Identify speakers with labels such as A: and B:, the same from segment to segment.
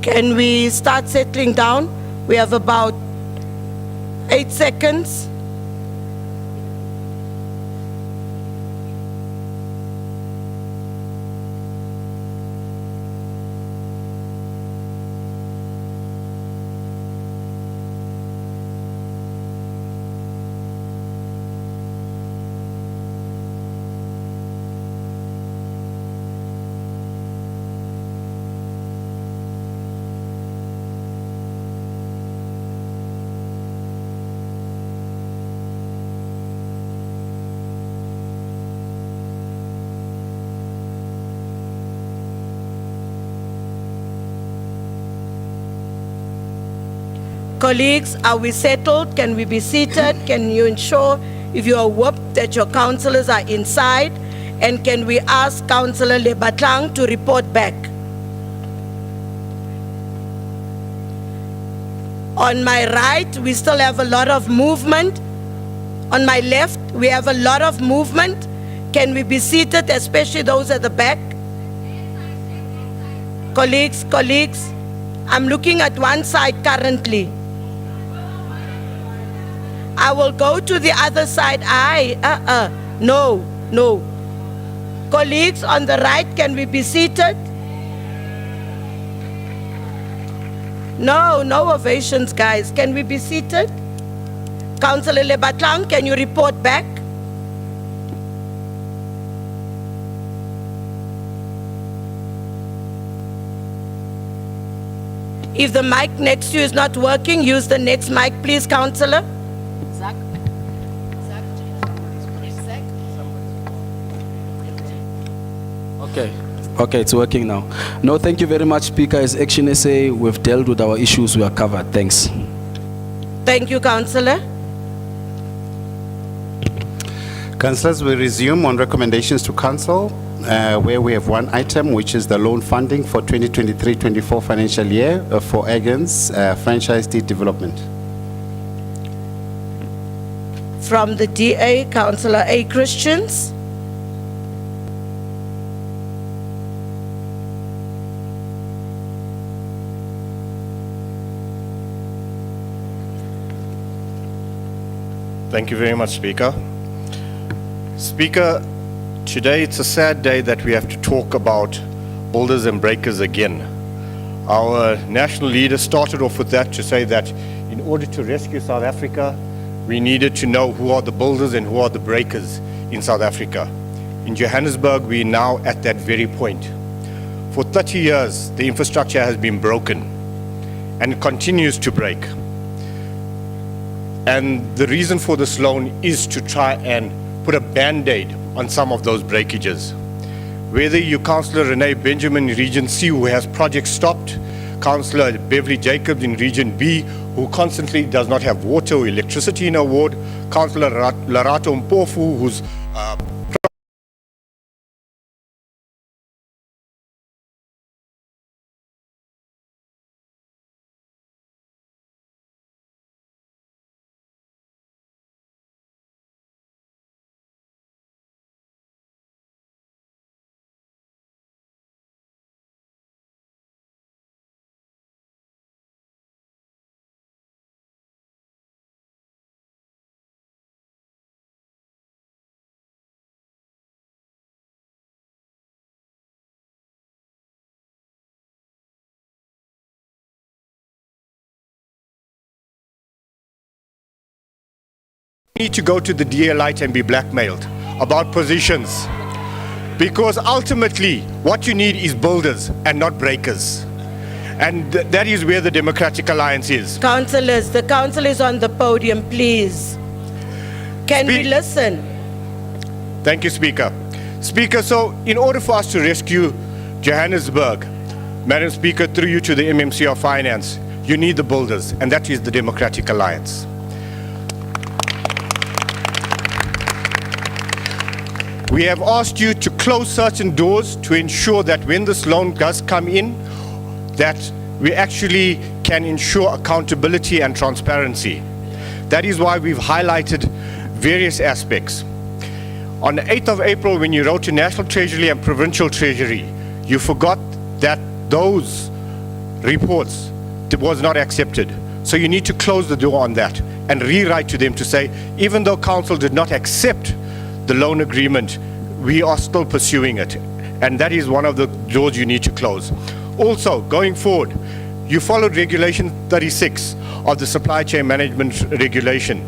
A: Can we start settling down? We have about 8 seconds. Colleagues, are we settled? Can we be seated? Can you ensure if you are whooped that your councillors are inside? And can we ask Councillor Lebatlang to report back? On my right, we still have a lot of movement. On my left, we have a lot of movement. Can we be seated, especially those at the back? Colleagues, I'm looking at one side currently. I will go to the other side. No. Colleagues on the right, can we be seated? No ovations, guys. Can we be seated? Councillor Lebatlang, can you report back? If the mic next to you is not working, use the next mic, please, Councillor.
B: Okay, it's working now. No, thank you very much, Speaker. As Action SA, we've dealt with our issues. We are covered. Thanks.
A: Thank you, Councillor.
C: Councillors, we resume on recommendations to Council, where we have one item, which is the loan funding for 2023-24 financial year for Egan's franchise deed development.
A: From the DA, Councillor A. Christians.
D: Thank you very much, Speaker. Speaker, today it's a sad day that we have to talk about builders and breakers again. Our national leader started off with that to say that in order to rescue South Africa, we needed to know who are the builders and who are the breakers in South Africa. In Johannesburg, we are now at that very point. For 30 years, the infrastructure has been broken and it continues to break. And the reason for this loan is to try and put a band-aid on some of those breakages. Whether you Councillor Renee Benjamin in Region C, who has projects stopped, Councillor Beverly Jacobs in Region B, who constantly does not have water or electricity in her ward, Councillor Larato Mpofu, who's need to go to the DA light and be blackmailed about positions. Because ultimately, what you need is builders and not breakers. And that is where the Democratic Alliance is.
A: Councillors, the council is on the podium, please. Can we listen?
D: Thank you, Speaker. Speaker, so in order for us to rescue Johannesburg, Madam Speaker, through you to the MMC of Finance, you need the builders, and that is the Democratic Alliance. We have asked you to close certain doors to ensure that when this loan does come in, that we actually can ensure accountability and transparency. That is why we've highlighted various aspects. On the 8th of April, when you wrote to National Treasury and Provincial Treasury, you forgot that those reports was not accepted. So you need to close the door on that and rewrite to them to say, even though council did not accept the loan agreement, we are still pursuing it. And that is one of the doors you need to close. Also, going forward, you followed Regulation 36 of the Supply Chain Management Regulation.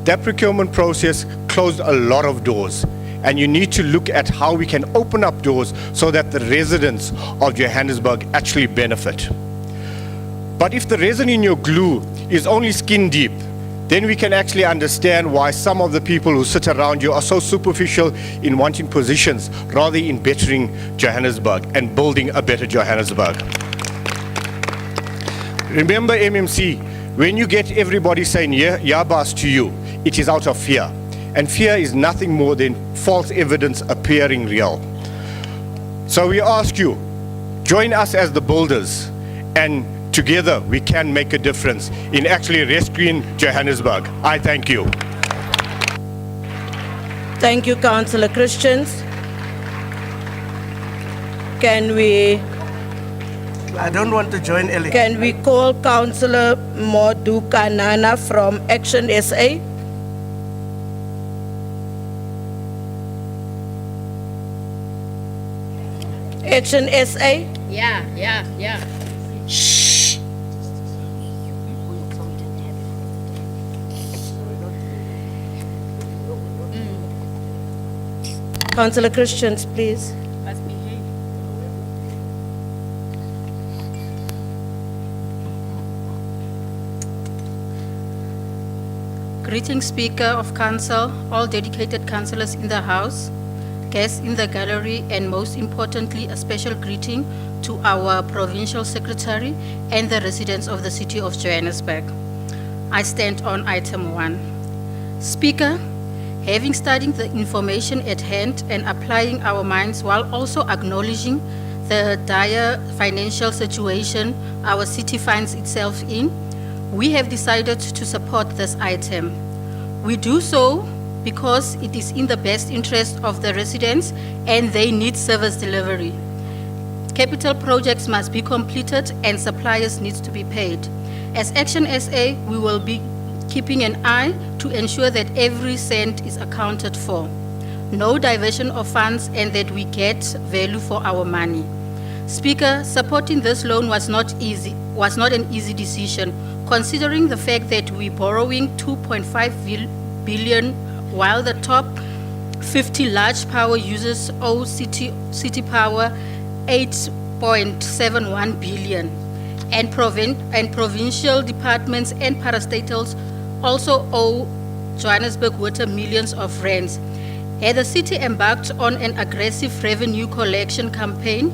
D: That procurement process closed a lot of doors. And you need to look at how we can open up doors so that the residents of Johannesburg actually benefit. But if the resin in your glue is only skin deep, then we can actually understand why some of the people who sit around you are so superficial in wanting positions rather in bettering Johannesburg and building a better Johannesburg. Remember MMC, when you get everybody saying Yabas to you, it is out of fear. And fear is nothing more than false evidence appearing real. So we ask you, join us as the builders, and together we can make a difference in actually rescuing Johannesburg. I thank you.
A: Thank you, Councillor Christians. Can we
E: I don't want to join early.
A: Can we call Councillor Modukanana from Action SA? Action SA?
F: Yeah.
A: Councillor Christians, please.
F: Greetings, Speaker of Council, all dedicated councillors in the House, guests in the gallery, and most importantly, a special greeting to our Provincial Secretary and the residents of the City of Johannesburg. I stand on item 1. Speaker, having studied the information at hand and applying our minds while also acknowledging the dire financial situation our city finds itself in, we have decided to support this item. We do so because it is in the best interest of the residents and they need service delivery. Capital projects must be completed and suppliers need to be paid. As Action SA, we will be keeping an eye to ensure that every cent is accounted for. No diversion of funds, and that we get value for our money. Speaker, supporting this loan was not an easy decision, considering the fact that we're borrowing 2.5 billion while the top 50 large power users owe City Power 8.71 billion, and provincial departments and parastatals also owe Johannesburg Water millions of rands. Had the city embarked on an aggressive revenue collection campaign,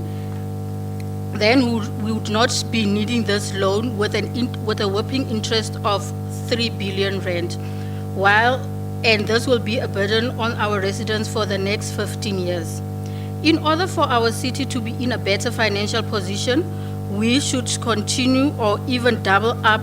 F: then we would not be needing this loan with a whopping interest of 3 billion rand. And this will be a burden on our residents for the next 15 years. In order for our city to be in a better financial position, we should continue or even double up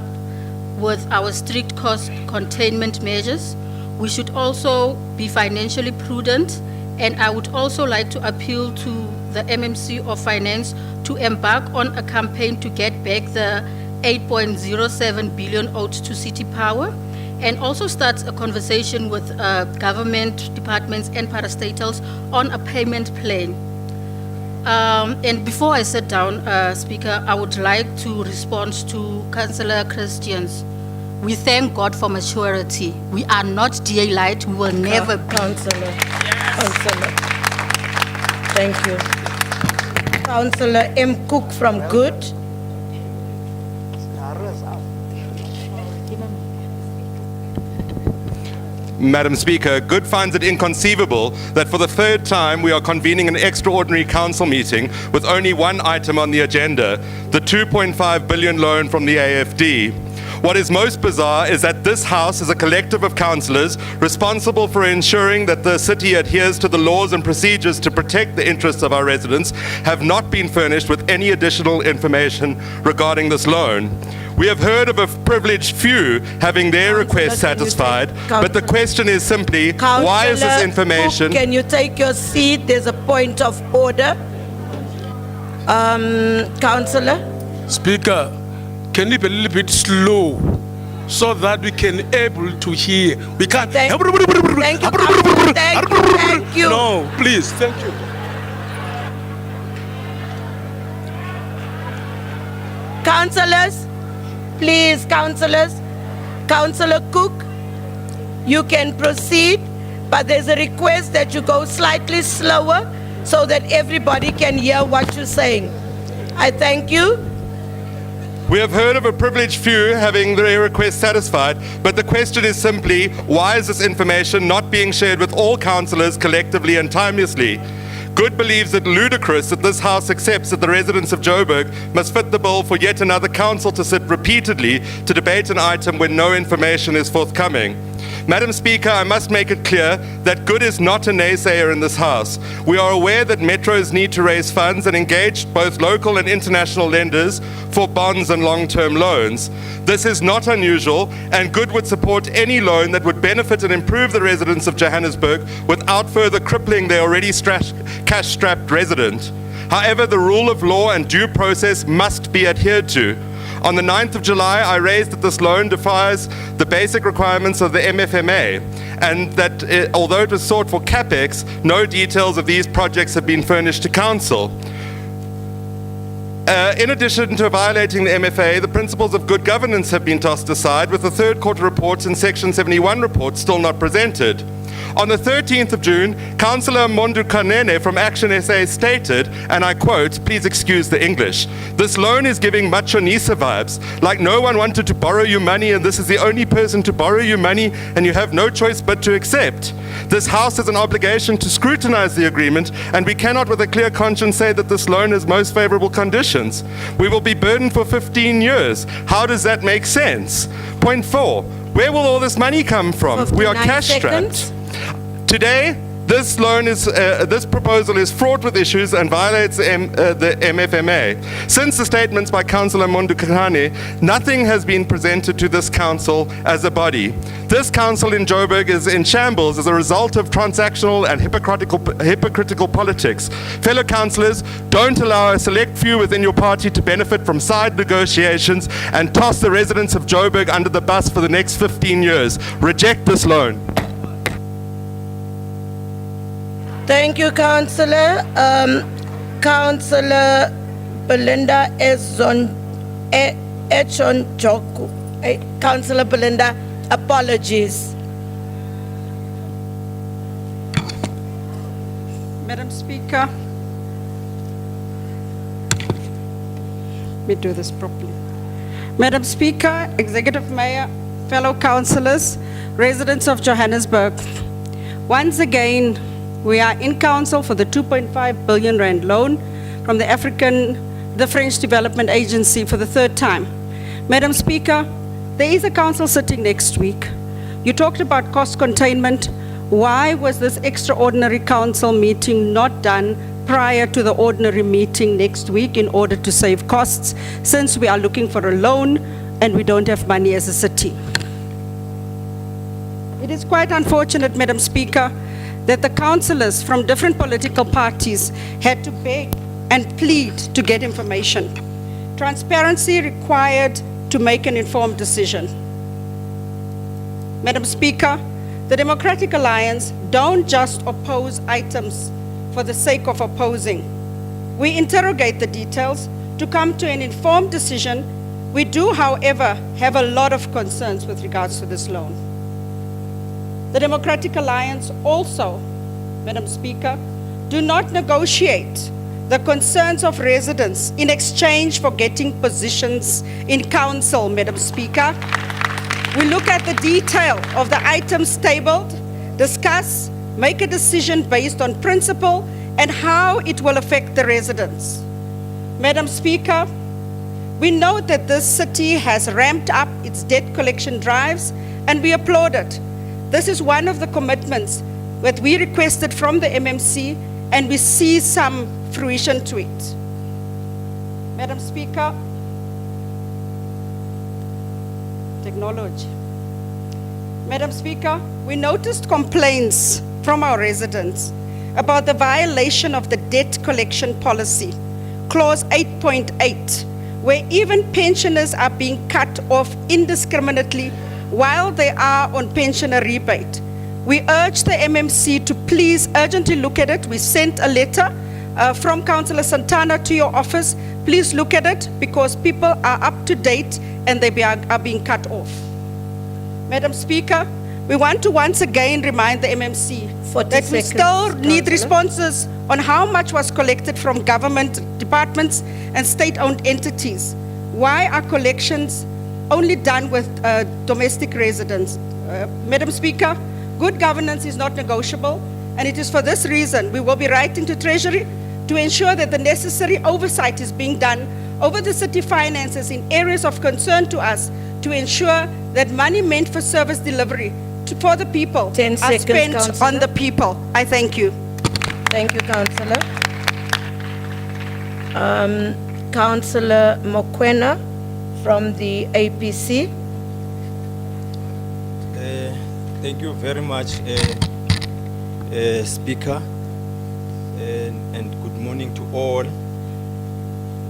F: with our strict cost containment measures. We should also be financially prudent, and I would also like to appeal to the MMC of Finance to embark on a campaign to get back the 8.07 billion owed to City Power, and also start a conversation with government departments and parastatals on a payment plan. And before I sit down, Speaker, I would like to respond to Councillor Christians. We thank God for maturity. We are not daylight. We will never be.
A: Councillor. Thank you. Councillor M. Cook from Good.
G: Madam Speaker, Good finds it inconceivable that for the third time we are convening an extraordinary council meeting with only one item on the agenda, the 2.5 billion loan from the AFD. What is most bizarre is that this House is a collective of councillors responsible for ensuring that the city adheres to the laws and procedures to protect the interests of our residents, have not been furnished with any additional information regarding this loan. We have heard of a privileged few having their request satisfied, but the question is simply, why is this information...
A: Cook, can you take your seat? There's a point of order. Councillor?
H: Speaker, can you be a little bit slow so that we can able to hear? We can't.
A: Thank you, Councillor. Thank you.
H: No, please, thank you.
A: Councillors, please, councillors. Councillor Cook, you can proceed, but there's a request that you go slightly slower so that everybody can hear what you're saying. I thank you.
G: We have heard of a privileged few having their request satisfied, but the question is simply, why is this information not being shared with all councillors collectively and timelessly? Good believes it ludicrous that this House accepts that the residents of Joburg must fit the bill for yet another council to sit repeatedly to debate an item when no information is forthcoming. Madam Speaker, I must make it clear that Good is not a naysayer in this House. We are aware that metros need to raise funds and engage both local and international lenders for bonds and long-term loans. This is not unusual, and Good would support any loan that would benefit and improve the residents of Johannesburg without further crippling their already cash-strapped resident. However, the rule of law and due process must be adhered to. On the 9th of July, I raised that this loan defies the basic requirements of the MFMA, and that although it was sought for CapEx, no details of these projects have been furnished to Council. In addition to violating the MFA, the principles of good governance have been tossed aside, with the third quarter reports and Section 71 reports still not presented. On the 13th of June, Councillor Mondu Kanene from Action SA stated, and I quote, please excuse the English, "This loan is giving Machonisa vibes, like no one wanted to borrow you money and this is the only person to borrow you money and you have no choice but to accept. This House has an obligation to scrutinize the agreement and we cannot with a clear conscience say that this loan has most favorable conditions. We will be burdened for 15 years. How does that make sense? Point 4, where will all this money come from? We are
A: 59
G: cash-strapped.
A: seconds.
G: Today, this proposal is fraught with issues and violates the MFMA. Since the statements by Councillor Mondukane, nothing has been presented to this council as a body. This council in Joburg is in shambles as a result of transactional and hypocritical politics. Fellow councillors, don't allow a select few within your party to benefit from side negotiations and toss the residents of Joburg under the bus for the next 15 years. Reject this loan.
A: Thank you, Councillor. Councillor Belinda Echonjoku. Councillor Belinda, apologies.
I: Madam Speaker, let me do this properly. Madam Speaker, Executive Mayor, fellow councillors, residents of Johannesburg, once again, we are in council for the 2.5 billion rand loan from the French Development Agency for the third time. Madam Speaker, there is a council sitting next week. You talked about cost containment. Why was this extraordinary council meeting not done prior to the ordinary meeting next week in order to save costs, since we are looking for a loan and we don't have money as a city? It is quite unfortunate, Madam Speaker, that the councillors from different political parties had to beg and plead to get information. Transparency required to make an informed decision. Madam Speaker, the Democratic Alliance don't just oppose items for the sake of opposing. We interrogate the details to come to an informed decision. We do, however, have a lot of concerns with regards to this loan. The Democratic Alliance also, Madam Speaker, do not negotiate the concerns of residents in exchange for getting positions in council, Madam Speaker. We look at the detail of the items tabled, discuss, make a decision based on principle and how it will affect the residents. Madam Speaker, we know that this city has ramped up its debt collection drives and we applaud it. This is one of the commitments that we requested from the MMC and we see some fruition to it. Madam Speaker, technology. Madam Speaker, we noticed complaints from our residents about the violation of the debt collection policy, clause 8.8, where even pensioners are being cut off indiscriminately while they are on pensioner rebate. We urge the MMC to please urgently look at it. We sent a letter from Councillor Santana to your office. Please look at it because people are up to date and they are being cut off. Madam Speaker, we want to once again remind the MMC
A: 40
I: that we
A: seconds,
I: still need
A: Councillor.
I: responses on how much was collected from government departments and state-owned entities. Why are collections only done with domestic residents? Madam Speaker, good governance is not negotiable, and it is for this reason we will be writing to Treasury to ensure that the necessary oversight is being done over the city finances in areas of concern to us to ensure that money meant for service delivery for the people
A: 10
I: are
A: seconds,
I: spent
A: Councillor.
I: on the people. I thank you.
A: Thank you, Councillor. Councillor Mokwena from the APC.
J: Thank you very much, Speaker, and good morning to all.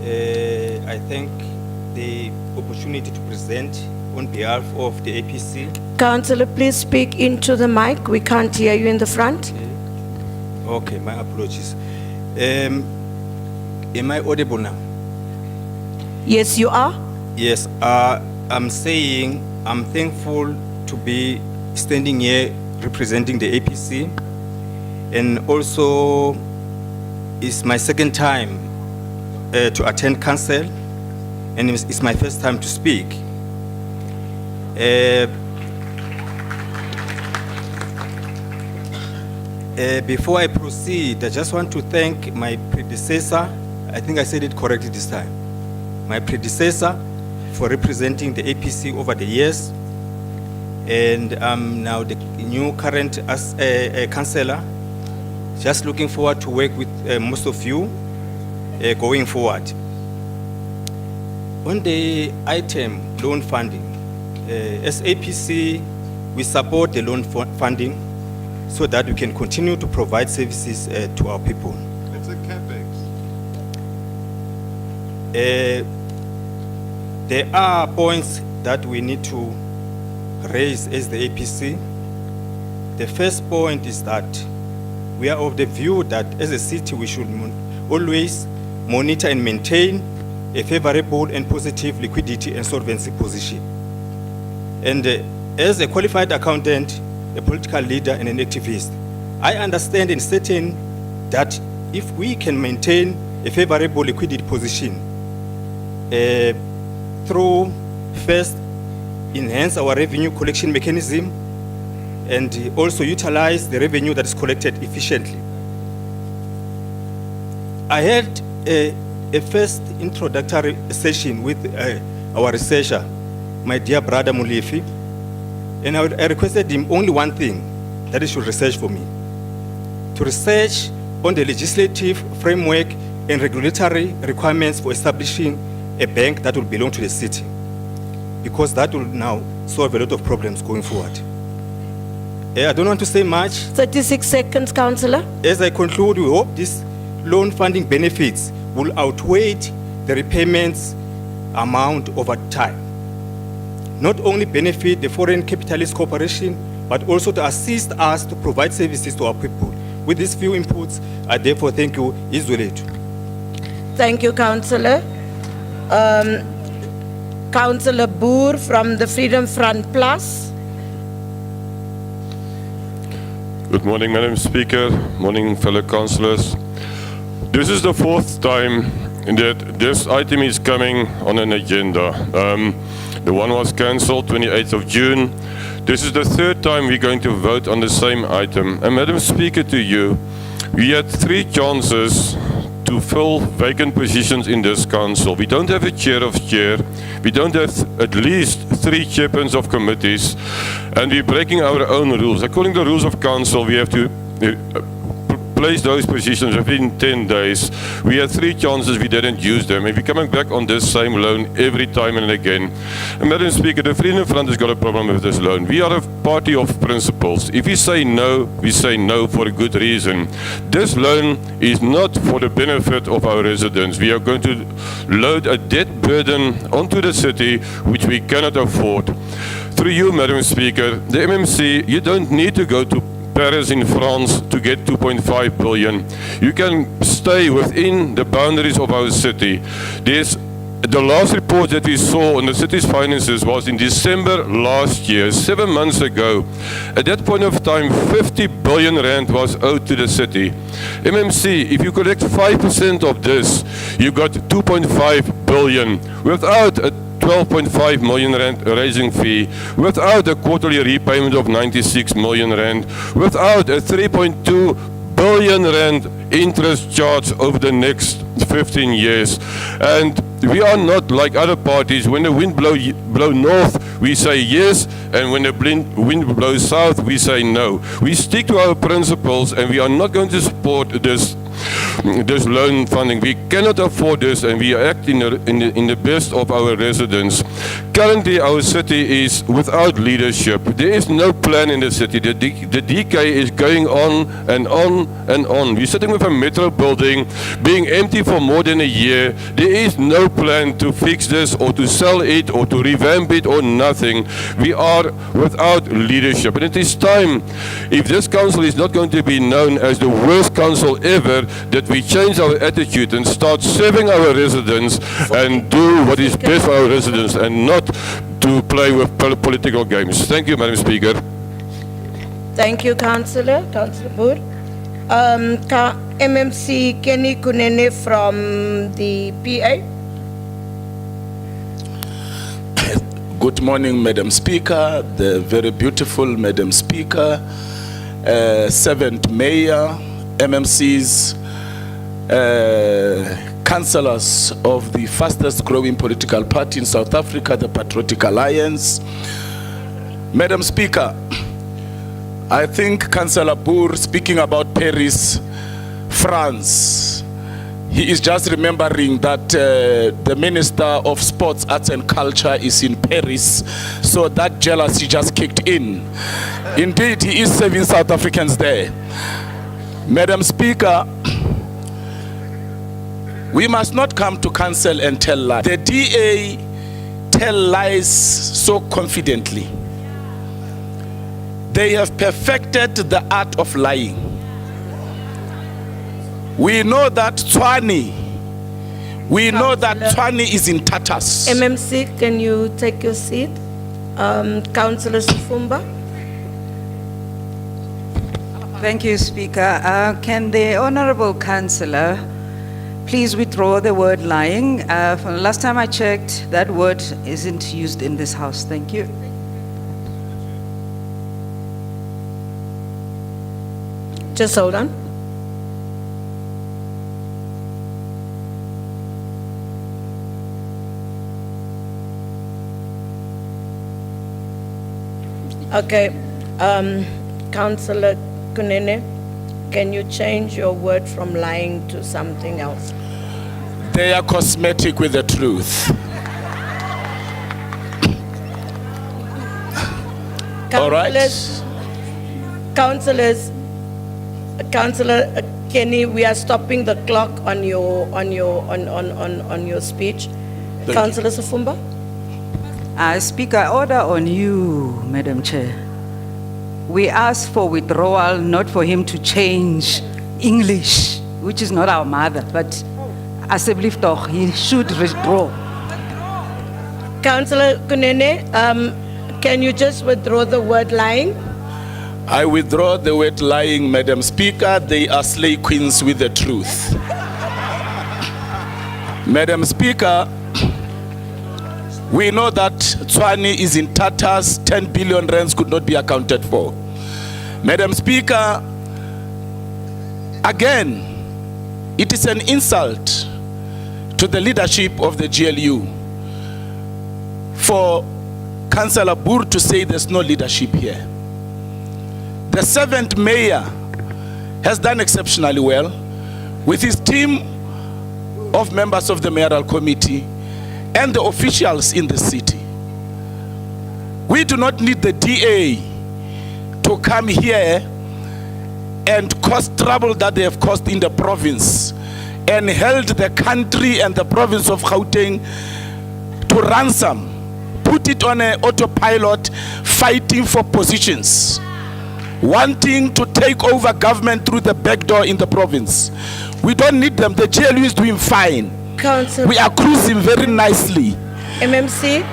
J: I thank the opportunity to present on behalf of the APC.
A: Councillor, please speak into the mic. We can't hear you in the front.
J: Okay, my apologies. Am I audible now?
A: Yes, you are.
J: Yes, I'm saying I'm thankful to be standing here representing the APC, and also it's my second time to attend council, and it's my first time to speak. Before I proceed, I just want to thank my predecessor. I think I said it correctly this time. My predecessor for representing the APC over the years, and I'm now the new current councillor. Just looking forward to work with most of you going forward. On the item loan funding, as APC, we support the loan funding so that we can continue to provide services to our people.
C: It's a capex.
J: There are points that we need to raise as the APC. The first point is that we are of the view that as a city we should always monitor and maintain a favorable and positive liquidity and solvency position. And as a qualified accountant, a political leader and an activist, I understand and certain that if we can maintain a favorable liquidity position through first enhance our revenue collection mechanism and also utilize the revenue that is collected efficiently. I had a first introductory session with our researcher, my dear brother Mulifi, and I requested him only one thing, that he should research for me. To research on the legislative framework and regulatory requirements for establishing a bank that will belong to the city, because that will now solve a lot of problems going forward. I don't want to say much.
A: 36 seconds, Councillor.
J: As I conclude, we hope these loan funding benefits will outweigh the repayments amount over time. Not only benefit the foreign capitalist corporation, but also to assist us to provide services to our people. With these few inputs, I therefore thank you, Izwelethu.
A: Thank you, Councillor. Councillor Boer from the Freedom Front Plus.
K: Good morning, Madam Speaker. Morning, fellow councillors. This is the fourth time that this item is coming on an agenda. The one was cancelled 28th of June. This is the third time we're going to vote on the same item. And Madam Speaker, to you, we had 3 chances to fill vacant positions in this council. We don't have a chair of chair. We don't have at least 3 chairpersons of committees, and we're breaking our own rules. According to the rules of council, we have to replace those positions within 10 days. We had 3 chances, we didn't use them. And we're coming back on this same loan every time and again. And Madam Speaker, the Freedom Front has got a problem with this loan. We are a party of principles. If we say no for a good reason. This loan is not for the benefit of our residents. We are going to load a debt burden onto the city which we cannot afford. Through you, Madam Speaker, the MMC, you don't need to go to Paris in France to get 2.5 billion. You can stay within the boundaries of our city. The last report that we saw on the city's finances was in December last year, 7 months ago. At that point of time, 50 billion rand was owed to the city. MMC, if you collect 5% of this, you got 2.5 billion without a 12.5 million rand raising fee, without a quarterly repayment of 96 million rand, without a 3.2 billion rand interest charge over the next 15 years. And we are not like other parties. When the wind blow north, we say yes, and when the wind blows south, we say no. We stick to our principles, and we are not going to support this loan funding. We cannot afford this, and we act in the best of our residents. Currently, our city is without leadership. There is no plan in the city. The decay is going on and on and on. We're sitting with a metro building being empty for more than a year. There is no plan to fix this or to sell it or to revamp it or nothing. We are without leadership. And it is time, if this council is not going to be known as the worst council ever, that we change our attitude and start serving our residents and do what is best for our residents and not to play with political games. Thank you, Madam Speaker.
A: Thank you, Councillor Boer. MMC Kenny Kunene from the PA.
L: Good morning, Madam Speaker, the very beautiful Madam Speaker, 7th Mayor, MMCs, councillors of the fastest growing political party in South Africa, the Patriotic Alliance. Madam Speaker, I think Councillor Boer speaking about Paris, France, he is just remembering that the Minister of Sports, Arts and Culture is in Paris, so that jealousy just kicked in. Indeed, he is serving South Africans there. Madam Speaker, we must not come to council and tell lies. The DA tell lies so confidently. They have perfected the art of lying. We know that Tshwane is in tatters.
A: MMC, can you take your seat? Councillor Sifumba.
M: Thank you, Speaker. Can the Honourable Councillor please withdraw the word lying? From the last time I checked, that word isn't used in this House. Thank you.
A: Just hold on. Okay, Councillor Kunene, can you change your word from lying to something else?
L: They are cosmetic with the truth. All right.
A: Councillor Kenny, we are stopping the clock on your speech. Councillor Sifumba.
M: Speaker, order on you, Madam Chair. We ask for withdrawal, not for him to change English, which is not our mother, but Assembly talk, he should withdraw.
A: Councillor Kunene, can you just withdraw the word lying?
L: I withdraw the word lying, Madam Speaker. They are slay queens with the truth. Madam Speaker, we know that Tshwane is in tatters. 10 billion rands could not be accounted for. Madam Speaker, again, it is an insult to the leadership of the GLU for Councillor Boer to say there's no leadership here. The 7th Mayor has done exceptionally well with his team of members of the mayoral committee and the officials in the city. We do not need the DA to come here and cause trouble that they have caused in the province and held the country and the province of Gauteng to ransom, put it on an autopilot, fighting for positions, wanting to take over government through the back door in the province. We don't need them. The GLU is doing fine.
A: Council.
L: We are cruising very nicely.
A: MMC.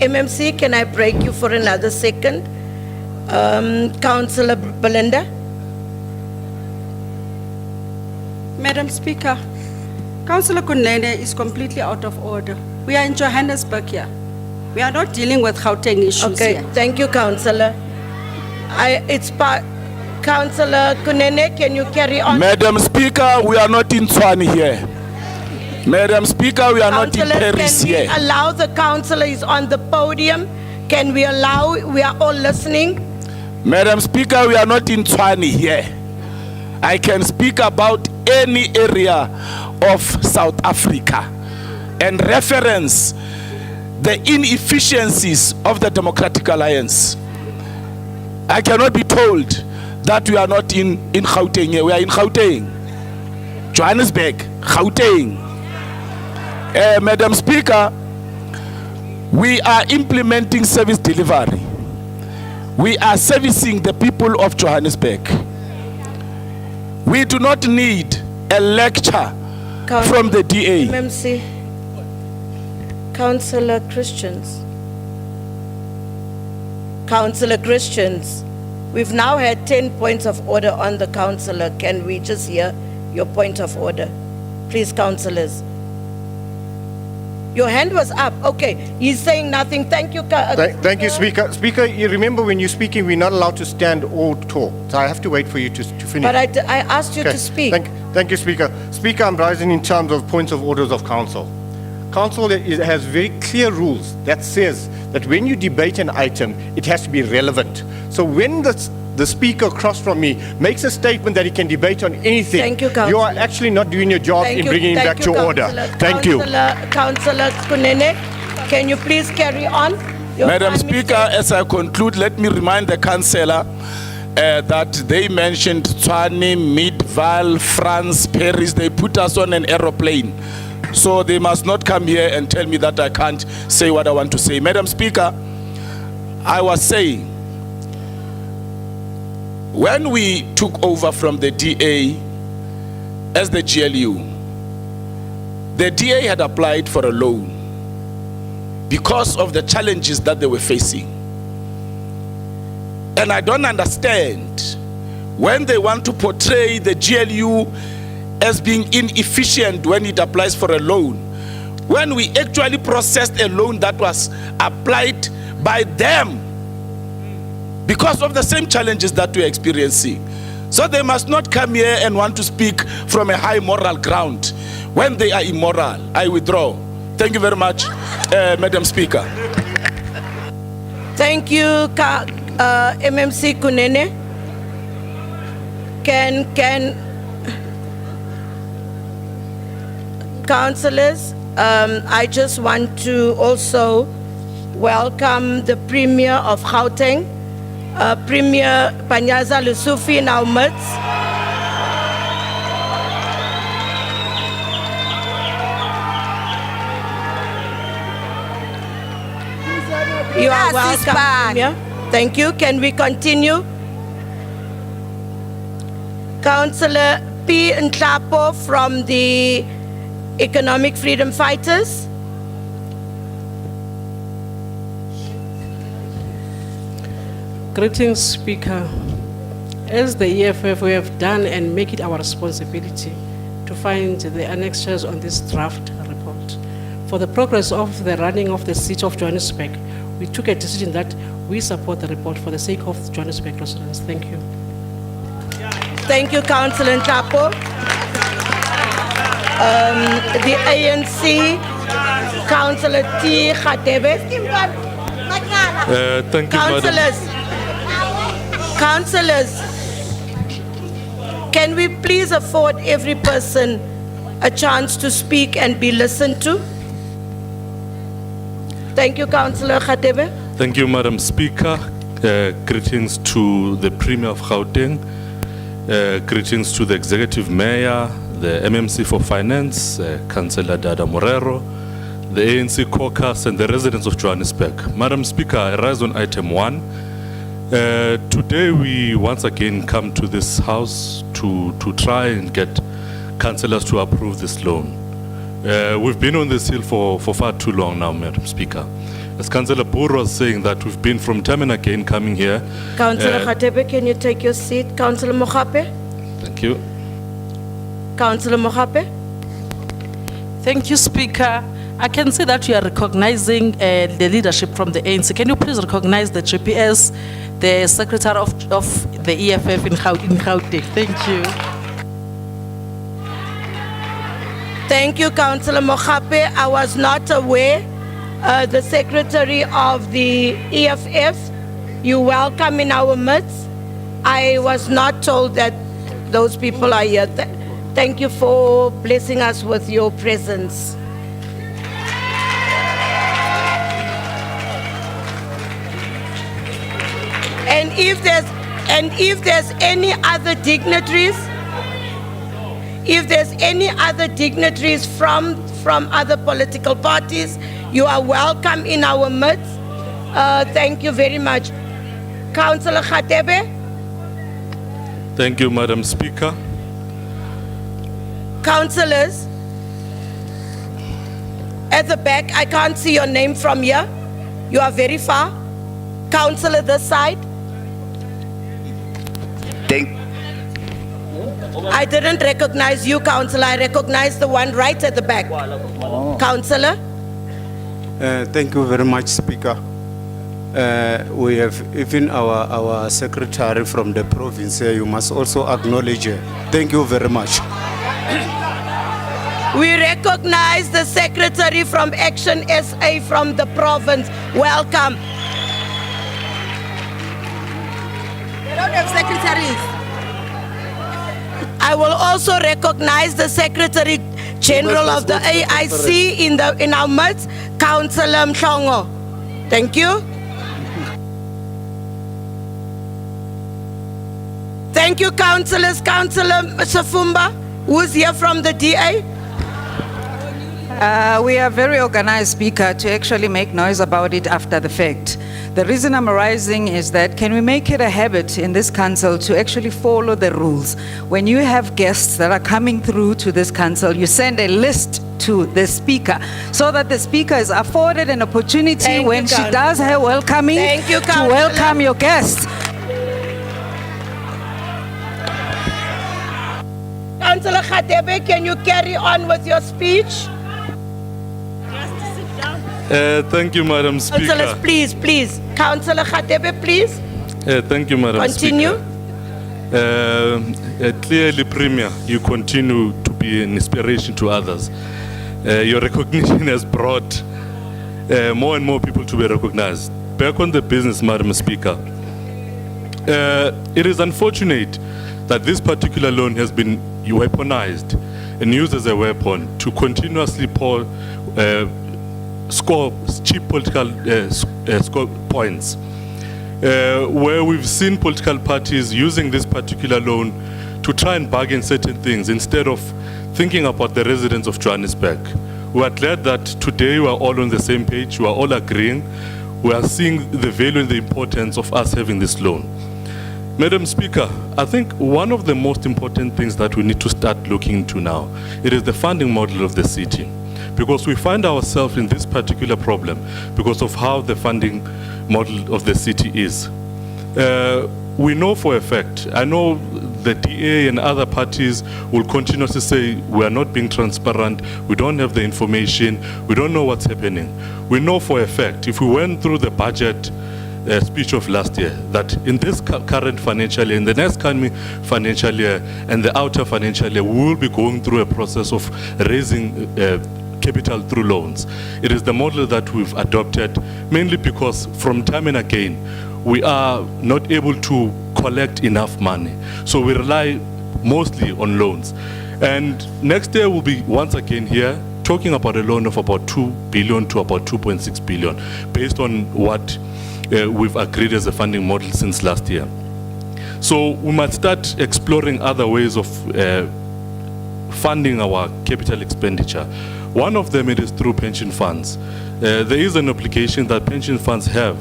A: MMC, can I break you for another second? Councillor Belinda.
I: Madam Speaker, Councillor Kunene is completely out of order. We are in Johannesburg here. We are not dealing with Gauteng issues
A: Okay,
I: here.
A: thank you, Councillor. Councillor Kunene, can you carry on?
L: Madam Speaker, we are not in Tshwane here. Madam Speaker, we are not in
A: Councillors,
L: Paris
A: can we
L: here.
A: allow the councillor is on the podium? Can we allow, we are all listening?
L: Madam Speaker, we are not in Tshwane here. I can speak about any area of South Africa and reference the inefficiencies of the Democratic Alliance. I cannot be told that we are not in Gauteng here. We are in Gauteng, Johannesburg, Gauteng. Madam Speaker, we are implementing service delivery. We are servicing the people of Johannesburg. We do not need a lecture from the DA.
A: MMC. Councillor Christians. Councillor Christians. We've now had 10 points of order on the councillor. Can we just hear your point of order? Please, councillors. Your hand was up. Okay, he's saying nothing. Thank you.
D: Thank you, Speaker. Speaker, you remember when you're speaking, we're not allowed to stand or talk. So I have to wait for you to finish.
A: But I asked you to speak.
D: Thank you, Speaker. Speaker, I'm rising in terms of points of orders of council. Council has very clear rules that says that when you debate an item, it has to be relevant. So when the speaker across from me makes a statement that he can debate on anything,
A: Thank you, Councillor.
D: you are actually not doing your job in bringing it back to order. Thank you.
A: Councillor Kunene, can you please carry on? Your
L: Madam
A: time is
L: Speaker, as I conclude, let me remind the councillor that they mentioned Tshwane, Midval, France, Paris. They put us on an aeroplane. So they must not come here and tell me that I can't say what I want to say. Madam Speaker, I was saying, when we took over from the DA as the GLU, the DA had applied for a loan because of the challenges that they were facing. And I don't understand when they want to portray the GLU as being inefficient when it applies for a loan, when we actually processed a loan that was applied by them because of the same challenges that we're experiencing. So they must not come here and want to speak from a high moral ground when they are immoral. I withdraw. Thank you very much, Madam Speaker.
A: Thank you, MMC Kunene. Councillors, I just want to also welcome the Premier of Gauteng, Premier Panyaza Lesufi in our midst. You are welcome, Premier. Thank you. Can we continue? Councillor P. Nhlapo from the Economic Freedom Fighters.
N: Greetings, Speaker. As the EFF, we have done and make it our responsibility to find the annexures on this draft report. For the progress of the running of the city of Johannesburg, we took a decision that we support the report for the sake of Johannesburg residents. Thank you.
A: Thank you, Councillor Nhlapo. The ANC, Councillor T. Khatebe.
O: Thank you, Madam.
A: Councillors, Can we please afford every person a chance to speak and be listened to? Thank you, Councillor Khatebe.
O: Thank you, Madam Speaker. Greetings to the Premier of Gauteng. Greetings to the Executive Mayor, the MMC for Finance, Councillor Dada Morero, the ANC caucus, and the residents of Johannesburg. Madam Speaker, I rise on item 1. Today we once again come to this house to try and get councillors to approve this loan. We've been on this hill for far too long now, Madam Speaker. As Councillor Boer was saying, that we've been from time and again coming here.
A: Councillor Khatebe, can you take your seat? Councillor Mogape?
O: Thank you.
A: Councillor Mogape?
P: Thank you, Speaker. I can see that you are recognizing the leadership from the ANC. Can you please recognize the GPS, the Secretary of the EFF in Gauteng? Thank you.
A: Thank you, Councillor Mogape. I was not aware. The Secretary of the EFF, you're welcome in our midst. I was not told that those people are here. Thank you for blessing us with your presence. And if there's any other dignitaries, from other political parties, you are welcome in our midst. Thank you very much. Councillor Khatebe?
O: Thank you, Madam Speaker.
A: Councillors, at the back, I can't see your name from here. You are very far. Councillor this side. I didn't recognize you, Councillor. I recognized the one right at the back. Councillor?
Q: Thank you very much, Speaker. We have even our secretary from the province here. You must also acknowledge her. Thank you very much.
A: We recognize the secretary from Action SA from the province. Welcome.
F: They don't have secretaries.
A: I will also recognize the Secretary General of the AIC in our midst, Councillor Mhlongo. Thank you. Thank you, councillors. Councillor Safumba, who's here from the DA?
M: We are very organized, Speaker, to actually make noise about it after the fact. The reason I'm rising is that can we make it a habit in this council to actually follow the rules? When you have guests that are coming through to this council, you send a list to the speaker so that the speaker is afforded an opportunity when she does her welcoming to welcome your guests.
A: Councillor Khatebe, can you carry on with your speech?
O: Thank you, Madam Speaker.
A: Councillors, please. Councillor Khatebe, please.
O: Thank you, Madam
A: Continue.
O: Speaker. Clearly, Premier, you continue to be an inspiration to others. Your recognition has brought more and more people to be recognized. Back on the business, Madam Speaker. It is unfortunate that this particular loan has been weaponized and used as a weapon to continuously score cheap political score points, where we've seen political parties using this particular loan to try and bargain certain things instead of thinking about the residents of Johannesburg. We are glad that today we are all on the same page, we are all agreeing, we are seeing the value and the importance of us having this loan. Madam Speaker, I think one of the most important things that we need to start looking into now, it is the funding model of the city. Because we find ourselves in this particular problem because of how the funding model of the city is. We know for a fact, I know the DA and other parties will continuously say we are not being transparent, we don't have the information, we don't know what's happening. We know for a fact, if we went through the budget speech of last year, that in this current financial year, in the next coming financial year, and the outer financial year, we will be going through a process of raising capital through loans. It is the model that we've adopted, mainly because from time and again, we are not able to collect enough money. So we rely mostly on loans. And next year we'll be once again here talking about a loan of about 2 billion to about 2.6 billion, based on what we've agreed as a funding model since last year. So we might start exploring other ways of funding our capital expenditure. One of them, it is through pension funds. There is an obligation that pension funds have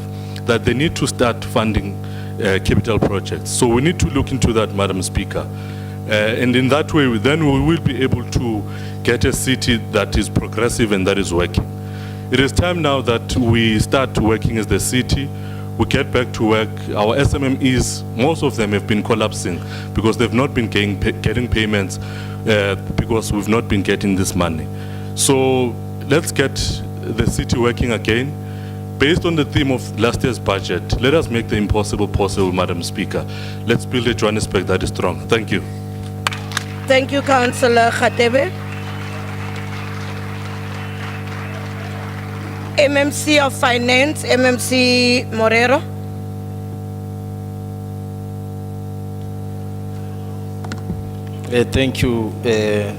O: that they need to start funding capital projects. So we need to look into that, Madam Speaker. And in that way, then we will be able to get a city that is progressive and that is working. It is time now that we start working as the city. We get back to work. Our SMMEs, most of them have been collapsing because they've not been getting payments because we've not been getting this money. So let's get the city working again. Based on the theme of last year's budget, let us make the impossible possible, Madam Speaker. Let's build a Johannesburg that is strong. Thank you.
A: Thank you, Councillor Khatebe. MMC of Finance, MMC Morero.
R: Thank you, the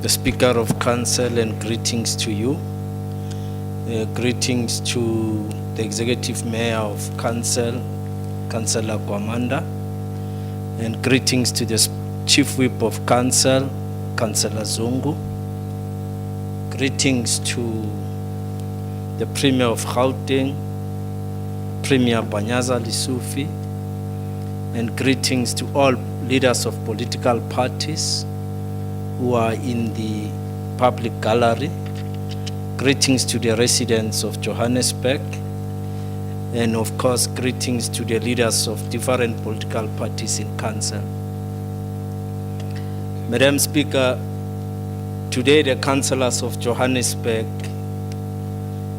R: Speaker of Council, and greetings to you. Greetings to the Executive Mayor of Council, Councillor Kwamanda, and greetings to the Chief Whip of Council, Councillor Zungu. Greetings to the Premier of Gauteng, Premier Banyaza Lisufi, and greetings to all leaders of political parties who are in the public gallery. Greetings to the residents of Johannesburg, and of course greetings to the leaders of different political parties in council. Madam Speaker, today the councillors of Johannesburg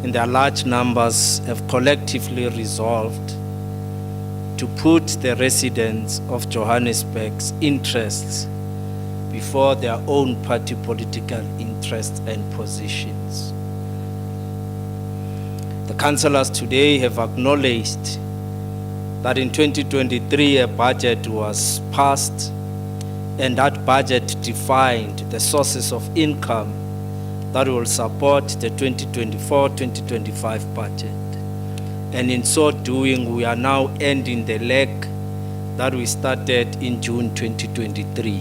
R: in their large numbers have collectively resolved to put the residents of Johannesburg's interests before their own party political interests and positions. The councillors today have acknowledged that in 2023 a budget was passed, and that budget defined the sources of income that will support the 2024-2025 budget. And in so doing, we are now ending the leg that we started in June 2023.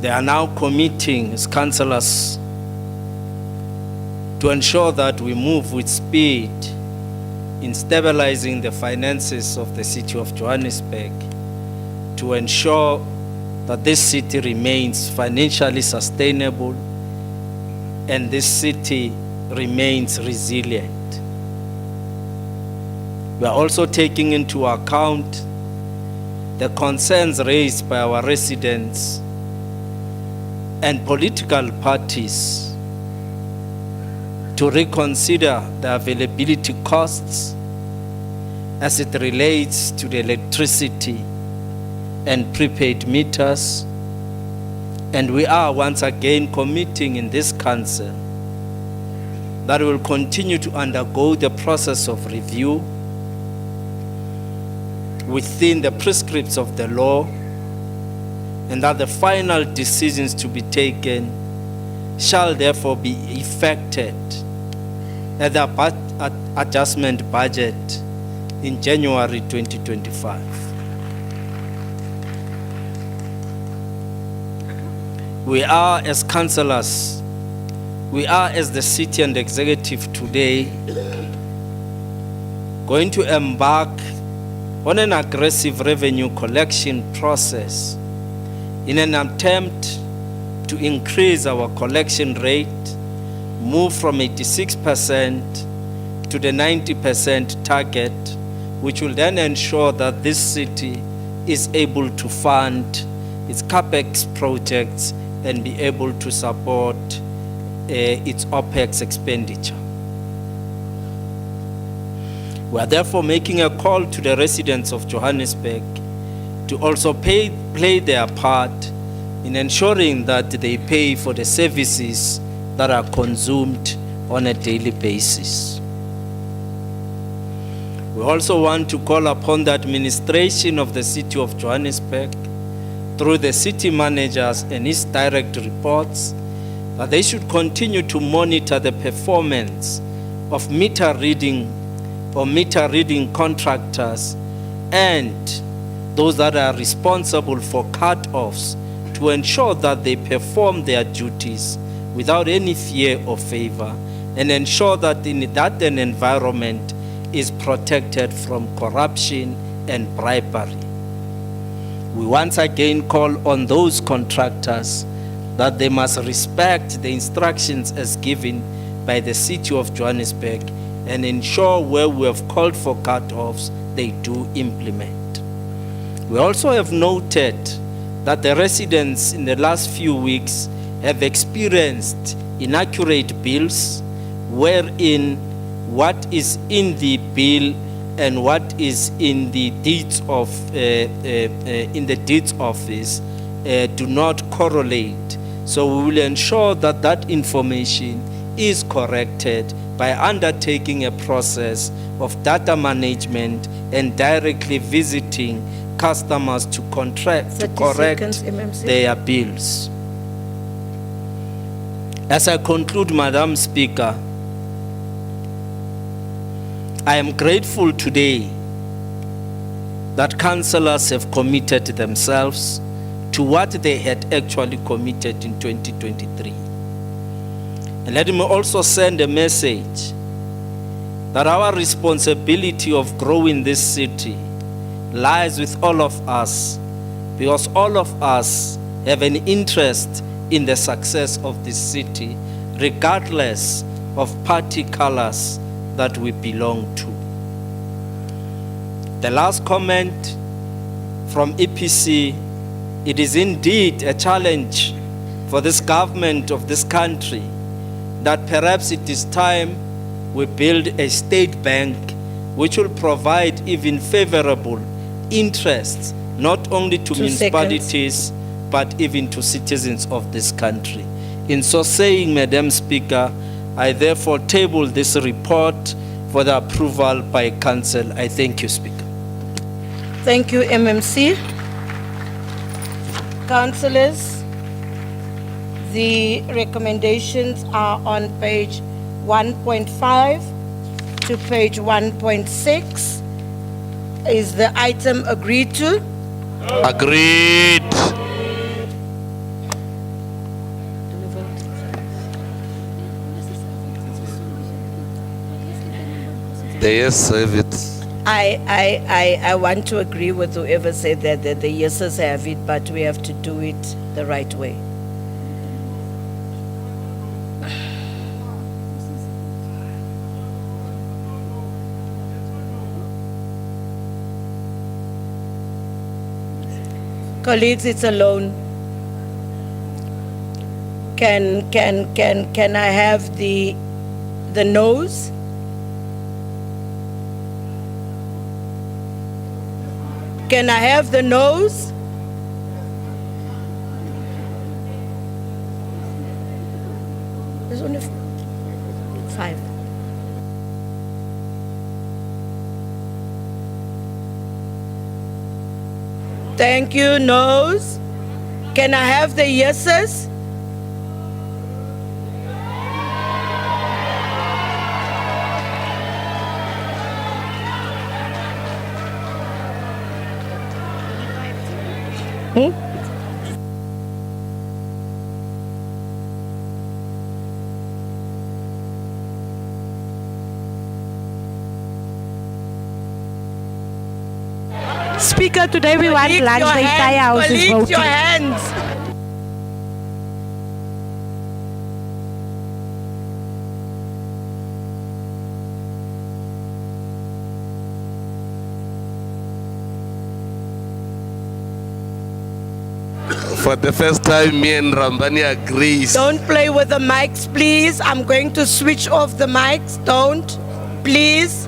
R: They are now committing as councillors to ensure that we move with speed in stabilizing the finances of the city of Johannesburg, to ensure that this city remains financially sustainable and this city remains resilient. We are also taking into account the concerns raised by our residents and political parties to reconsider the availability costs as it relates to the electricity and prepaid meters. And we are once again committing in this council that we will continue to undergo the process of review within the prescripts of the law, and that the final decisions to be taken shall therefore be effected at the adjustment budget in January 2025. We are, as councillors, we are, as the city and executive today, going to embark on an aggressive revenue collection process in an attempt to increase our collection rate, move from 86% to the 90% target, which will then ensure that this city is able to fund its CapEx projects and be able to support its OpEx expenditure. We are therefore making a call to the residents of Johannesburg to also play their part in ensuring that they pay for the services that are consumed on a daily basis. We also want to call upon the administration of the City of Johannesburg through the city managers and his direct reports that they should continue to monitor the performance of meter reading contractors and those that are responsible for cut-offs to ensure that they perform their duties without any fear or favor, and ensure that an environment is protected from corruption and bribery. We once again call on those contractors that they must respect the instructions as given by the City of Johannesburg and ensure where we have called for cut-offs, they do implement. We also have noted that the residents in the last few weeks have experienced inaccurate bills, wherein what is in the bill and what is in the deeds of office do not correlate. So we will ensure that that information is corrected by undertaking a process of data management and directly visiting customers to correct their bills. As I conclude, Madam Speaker, I am grateful today that councillors have committed themselves to what they had actually committed in 2023. And let me also send a message that our responsibility of growing this city lies with all of us, because all of us have an interest in the success of this city, regardless of party colors that we belong to. The last comment from EPC, it is indeed a challenge for this government of this country that perhaps it is time we build a state bank which will provide even favorable interests, not only to municipalities, but even to citizens of this country. In so saying, Madam Speaker, I therefore table this report for the approval by Council. I thank you, Speaker.
A: Thank you, MMC. Councillors, the recommendations are on page 1.5 to page 1.6. Is the item agreed to?
S: Agreed. The yes have it.
A: I want to agree with whoever said that the yeses have it, but we have to do it the right way. Colleagues, it's a loan. Can I have the noes? Can I have the noes? There's only 5. Thank you, noes. Can I have the yeses?
T: Speaker, today we want lunch. The entire house is voting.
A: Your hands.
S: For the first time, me and Rambani agrees.
A: Don't play with the mics, please. I'm going to switch off the mics. Don't, please.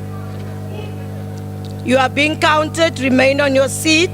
A: You are being counted. Remain on your seat.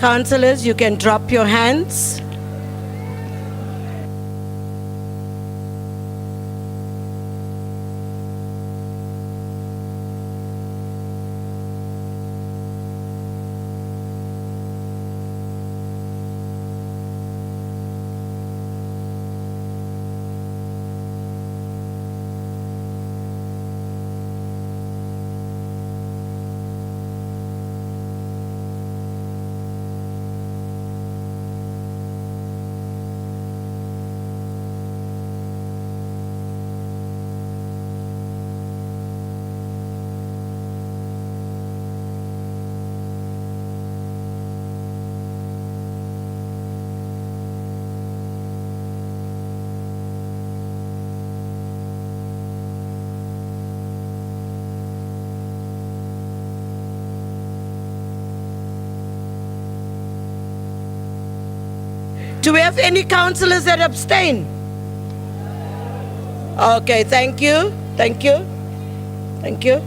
A: Councillors, you can drop your hands. Do we have any councillors that abstain? Okay, thank you, thank you, thank you.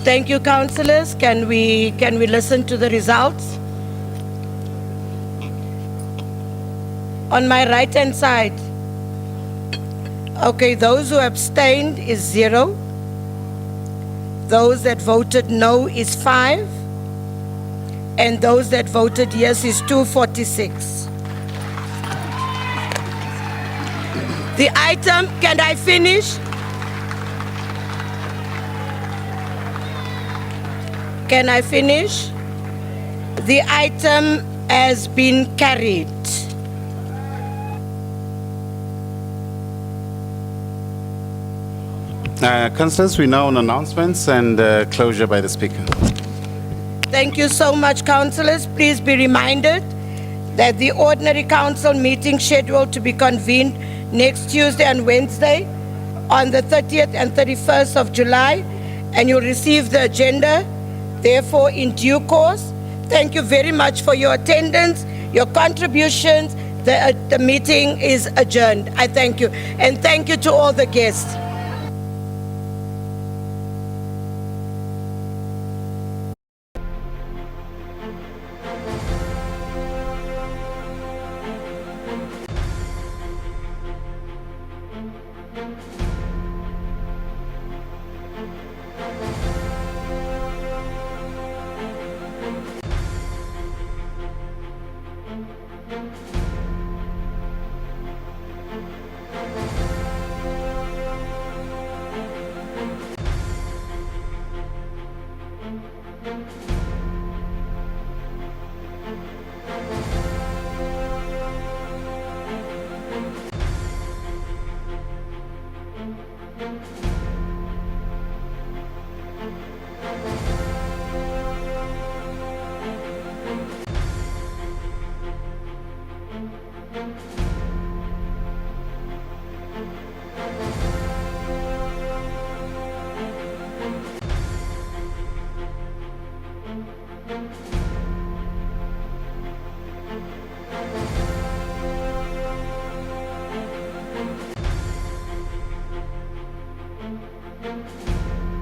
A: Thank you, councillors. Can we listen to the results? On my right-hand side. Okay, those who abstained is 0. Those that voted no is 5. And those that voted yes is 246. The item, can I finish? Can I finish? The item has been carried.
C: Councillors, we now on announcements and closure by the Speaker.
A: Thank you so much, councillors. Please be reminded that the ordinary council meeting scheduled to be convened next Tuesday and Wednesday on the 30th and 31st of July, and you'll receive the agenda, therefore, in due course. Thank you very much for your attendance, your contributions. The meeting is adjourned. I thank you. And thank you to all the guests.